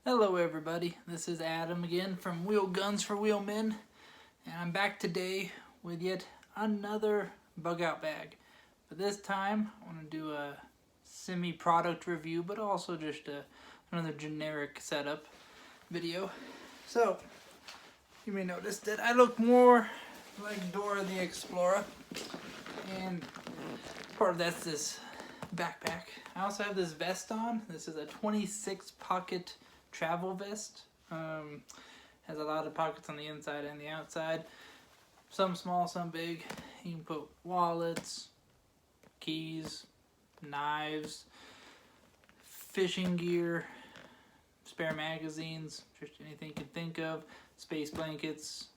Hello everybody, this is Adam again from Wheel Guns for Wheelmen, and I'm back today with yet another bug out bag. But this time I want to do a semi-product review, but also just another generic setup video. So you may notice that I look more like Dora the Explorer, and part of that's this backpack. I also have this vest on. This is a 26 pocket travel vest. Has a lot of pockets on the inside and the outside. Some small, some big. You can put wallets, keys, knives, fishing gear, spare magazines, just anything you can think of, space blankets,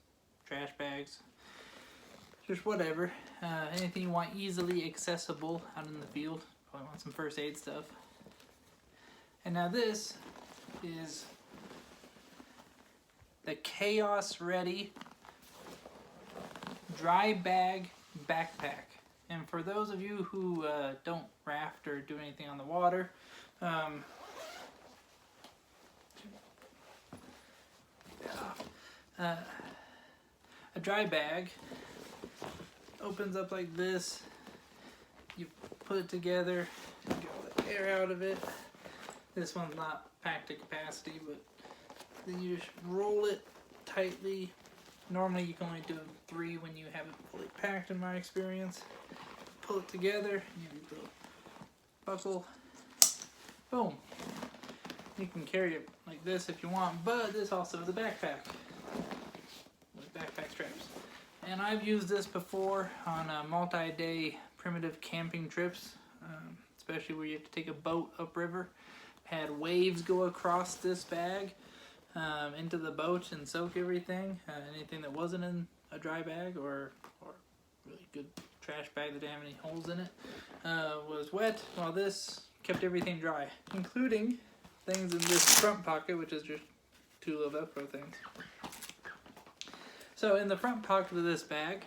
trash bags, just whatever. Anything you want easily accessible out in the field. Probably want some first aid stuff. And now this is the Chaos Ready dry bag backpack. And for those of you who don't raft or do anything on the water, a dry bag opens up like this. You put it together, get all the air out of it. This one's not packed to capacity, but then you just roll it tightly. Normally you can only do 3 when you have it fully packed, in my experience. Pull it together, you do a buckle, boom. You can carry it like this if you want, but this also is a backpack with backpack straps. And I've used this before on multi-day primitive camping trips, especially where you have to take a boat upriver. Had waves go across this bag into the boat and soak everything. Anything that wasn't in a dry bag or really good trash bag that didn't have any holes in it was wet, while this kept everything dry, including things in this front pocket, which is just 2 little Velcro things. So in the front pocket of this bag,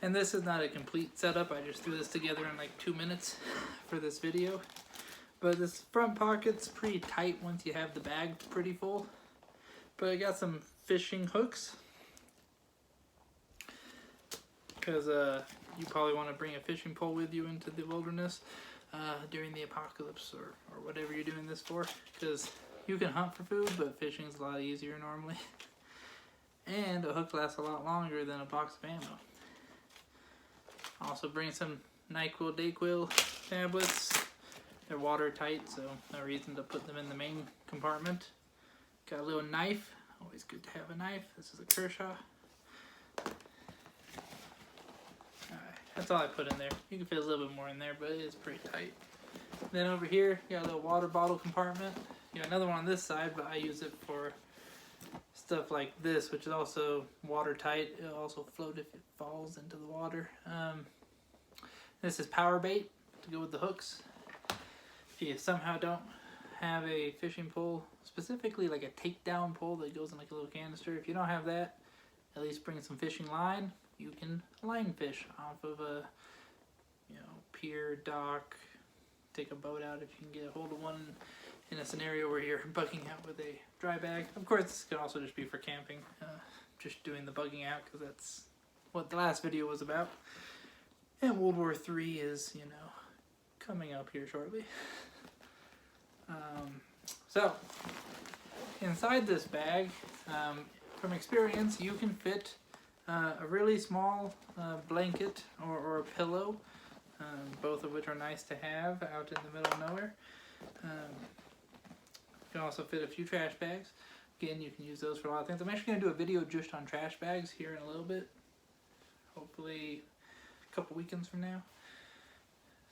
and this is not a complete setup, I just threw this together in like 2 minutes for this video. But this front pocket's pretty tight once you have the bag pretty full. But I got some fishing hooks, because you probably want to bring a fishing pole with you into the wilderness during the apocalypse or whatever you're doing this for. Because you can hunt for food, but fishing is a lot easier normally. And a hook lasts a lot longer than a box of ammo. Also bring some NyQuil, DayQuil tablets. They're watertight, so no reason to put them in the main compartment. Got a little knife. Always good to have a knife. This is a Kershaw. Alright, that's all I put in there. You can fit a little bit more in there, but it is pretty tight. Then over here, you got a little water bottle compartment. You got another one on this side, but I use it for stuff like this, which is also watertight. It'll also float if it falls into the water. This is power bait to go with the hooks. If you somehow don't have a fishing pole, specifically like a takedown pole that goes in like a little canister, if you don't have that, at least bring some fishing line. You can line fish off of a pier, dock, take a boat out if you can get a hold of one in a scenario where you're bugging out with a dry bag. Of course, this can also just be for camping, just doing the bugging out, because that's what the last video was about. And World War III is, coming up here shortly. So, inside this bag, from experience, you can fit a really small blanket or a pillow, both of which are nice to have out in the middle of nowhere. You can also fit a few trash bags. Again, you can use those for a lot of things. I'm actually going to do a video just on trash bags here in a little bit. Hopefully a couple weekends from now.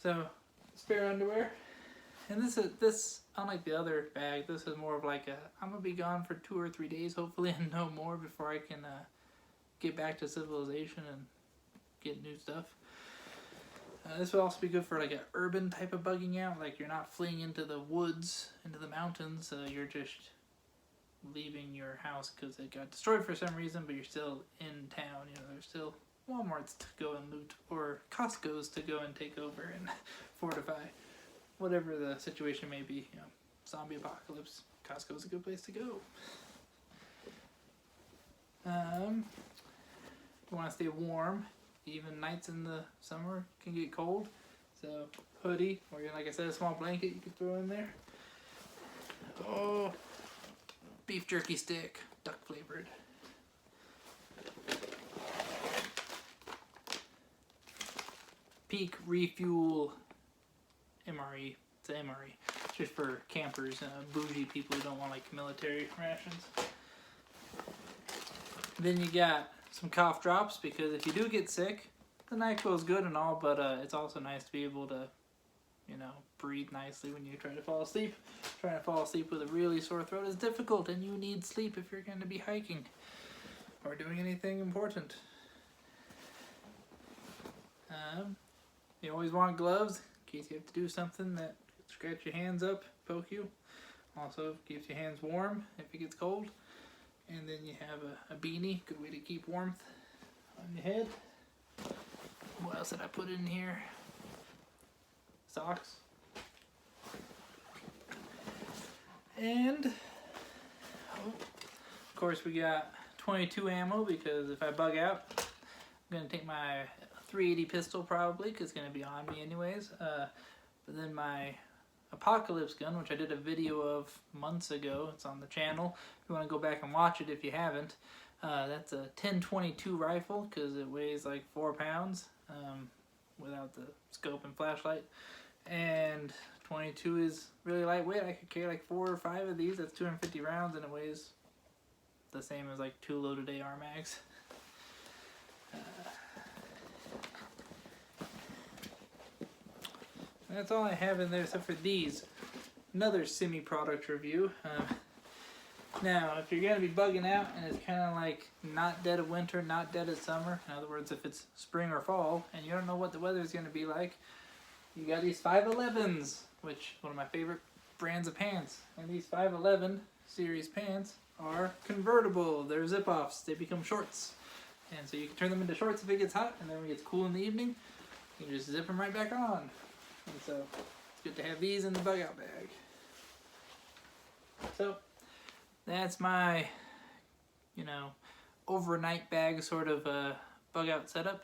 So, spare underwear. And this unlike the other bag, this is more of like I'm going to be gone for 2 or 3 days, hopefully, and no more before I can get back to civilization and get new stuff. This would also be good for like an urban type of bugging out, like you're not fleeing into the woods, into the mountains, you're just leaving your house because it got destroyed for some reason, but you're still in town. There's still Walmarts to go and loot, or Costco's to go and take over and fortify. Whatever the situation may be, zombie apocalypse, Costco's a good place to go. If you want to stay warm, even nights in the summer can get cold. So hoodie, or like I said, a small blanket you could throw in there. Oh, beef jerky stick, duck flavored. Peak Refuel MRE. It's an MRE. It's just for campers, bougie people who don't want like military rations. Then you got some cough drops, because if you do get sick, the NyQuil's good and all, but it's also nice to be able to, you know, breathe nicely when you try to fall asleep. Trying to fall asleep with a really sore throat is difficult, and you need sleep if you're going to be hiking or doing anything important. You always want gloves in case you have to do something that scratch your hands up, poke you. Also keeps your hands warm if it gets cold. And then you have a beanie, good way to keep warmth on your head. What else did I put in here? Socks. And of course we got 22 ammo, because if I bug out, I'm gonna take my 380 pistol probably, because it's gonna be on me anyways. But then my Apocalypse gun, which I did a video of months ago, it's on the channel if you want to go back and watch it if you haven't. That's a 10-22 rifle, because it weighs like 4 pounds without the scope and flashlight, and 22 is really lightweight. I could carry like 4 or 5 of these. That's 250 rounds, and it weighs the same as like 2 loaded AR mags. That's all I have in there except for these. Another semi-product review. Now, if you're going to be bugging out and it's kind of like not dead of winter, not dead of summer, in other words, if it's spring or fall, and you don't know what the weather is going to be like, you got these 511s, which is one of my favorite brands of pants. And these 511 series pants are convertible. They're zip-offs. They become shorts. And so you can turn them into shorts if it gets hot, and then when it gets cool in the evening, you can just zip them right back on. And so it's good to have these in the bug out bag. So that's my, you know, overnight bag sort of bug out setup,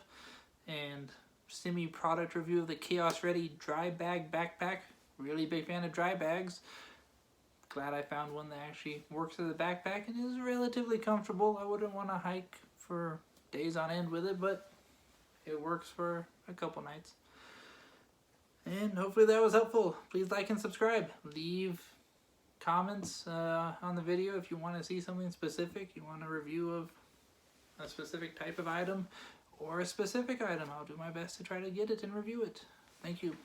and semi-product review of the Chaos Ready dry bag backpack. Really big fan of dry bags. Glad I found one that actually works as a backpack and is relatively comfortable. I wouldn't want to hike for days on end with it, but it works for a couple nights. And hopefully that was helpful. Please like and subscribe. Leave comments on the video if you want to see something specific. You want a review of a specific type of item or a specific item. I'll do my best to try to get it and review it. Thank you.